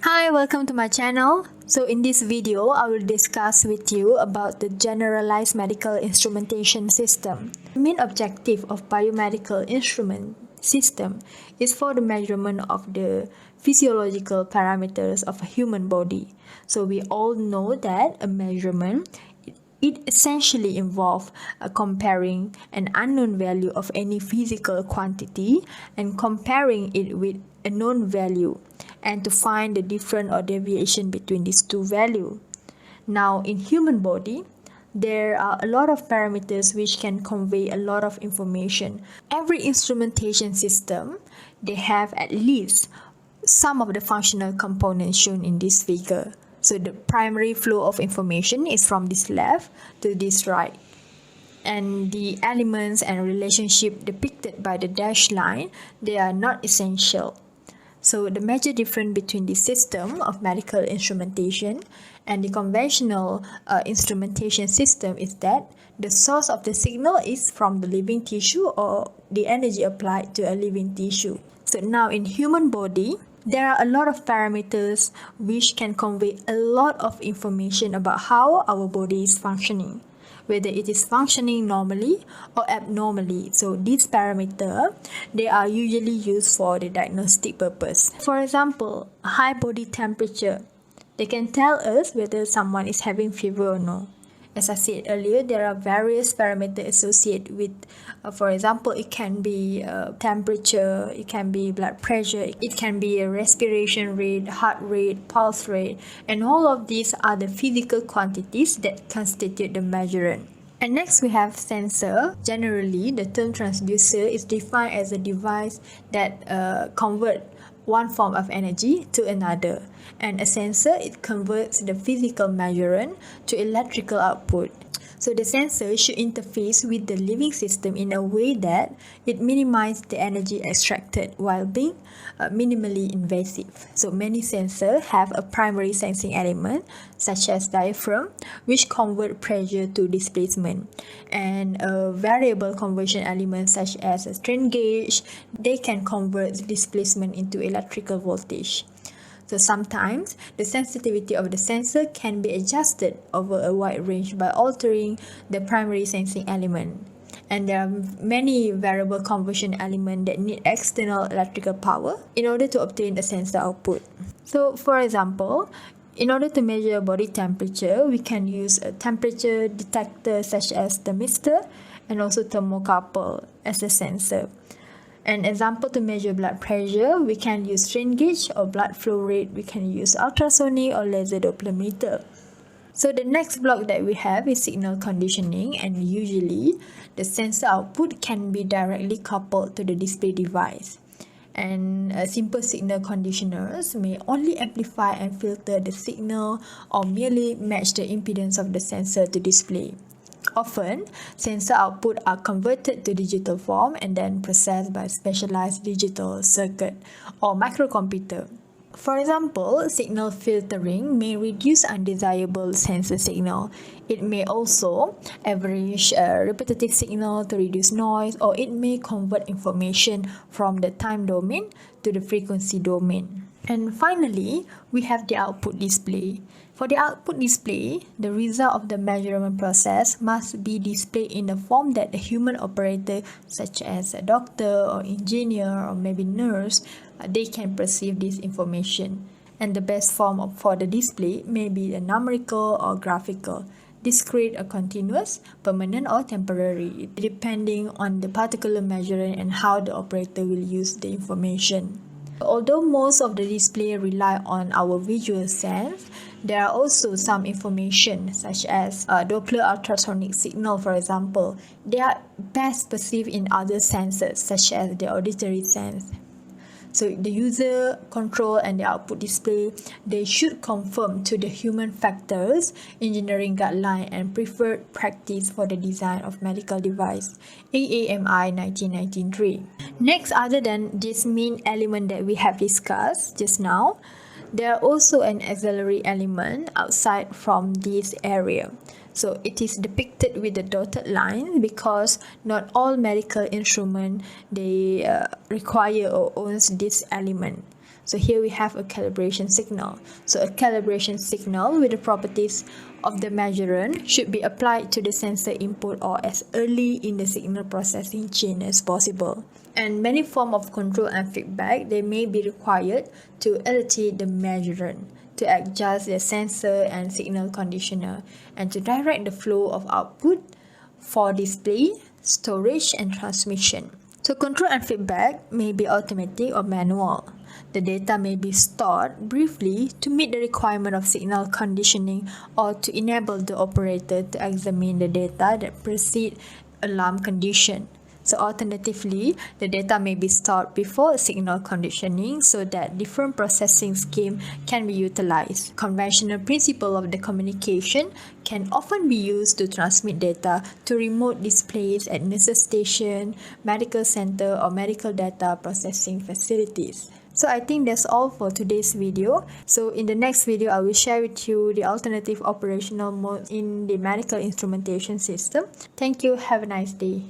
Hi, welcome to my channel. So in this video, I will discuss with you about the generalized medical instrumentation system. The main objective of biomedical instrument system is for the measurement of the physiological parameters of a human body. So we all know that a measurement it essentially involves comparing an unknown value of any physical quantity and comparing it with a known value and to find the difference or deviation between these two values. Now, in human body, there are a lot of parameters which can convey a lot of information. Every instrumentation system, they have at least some of the functional components shown in this figure. So the primary flow of information is from this left to this right. And the elements and relationship depicted by the dashed line, they are not essential. So the major difference between the system of medical instrumentation and the conventional instrumentation system is that the source of the signal is from the living tissue or the energy applied to a living tissue. So now in human body, there are a lot of parameters which can convey a lot of information about how our body is functioning, whether it is functioning normally or abnormally. So these parameters, they are usually used for the diagnostic purpose. For example, high body temperature. They can tell us whether someone is having fever or no. As I said earlier, there are various parameters associated with, for example, it can be temperature, it can be blood pressure, it can be a respiration rate, heart rate, pulse rate, and all of these are the physical quantities that constitute the measurement. And next we have sensor. Generally, the term transducer is defined as a device that converts one form of energy to another, and a sensor, it converts the physical measurement to electrical output. So the sensor should interface with the living system in a way that it minimizes the energy extracted while being minimally invasive. So many sensors have a primary sensing element such as diaphragm, which convert pressure to displacement, and a variable conversion element such as a strain gauge, they can convert displacement into electrical voltage. So sometimes the sensitivity of the sensor can be adjusted over a wide range by altering the primary sensing element. And there are many variable conversion elements that need external electrical power in order to obtain the sensor output. So for example, in order to measure body temperature, we can use a temperature detector such as thermistor and also thermocouple as a sensor. An example to measure blood pressure, we can use strain gauge or blood flow rate. We can use ultrasonic or laser Doppler meter. So the next block that we have is signal conditioning, and usually the sensor output can be directly coupled to the display device. And simple signal conditioners may only amplify and filter the signal or merely match the impedance of the sensor to display. Often, sensor output are converted to digital form and then processed by specialized digital circuit or microcomputer. For example, signal filtering may reduce undesirable sensor signal. It may also average repetitive signal to reduce noise, or it may convert information from the time domain to the frequency domain. And finally, we have the output display. For the output display, the result of the measurement process must be displayed in a form that the human operator, such as a doctor or engineer or maybe nurse, they can perceive this information. And the best form for the display may be a numerical or graphical, discrete or continuous, permanent or temporary, depending on the particular measurement and how the operator will use the information. Although most of the display rely on our visual sense, there are also some information such as Doppler ultrasonic signal, for example. They are best perceived in other senses such as the auditory sense. So the user control and the output display, they should conform to the human factors, engineering guideline and preferred practice for the design of medical device, AAMI 1993. Next, other than this main element that we have discussed just now, there are also an auxiliary element outside from this area. So it is depicted with the dotted line because not all medical instruments they require or owns this element. So here we have a calibration signal. So a calibration signal with the properties of the measurand should be applied to the sensor input or as early in the signal processing chain as possible. And many forms of control and feedback, they may be required to allocate the measurand, to adjust the sensor and signal conditioner, and to direct the flow of output for display, storage, and transmission. So control and feedback may be automatic or manual. The data may be stored briefly to meet the requirement of signal conditioning or to enable the operator to examine the data that precede alarm condition. So alternatively, the data may be stored before signal conditioning so that different processing scheme can be utilized. Conventional principle of the communication can often be used to transmit data to remote displays at nurses station, medical center, or medical data processing facilities. So I think that's all for today's video. So in the next video, I will share with you the alternative operational mode in the medical instrumentation system. Thank you. Have a nice day.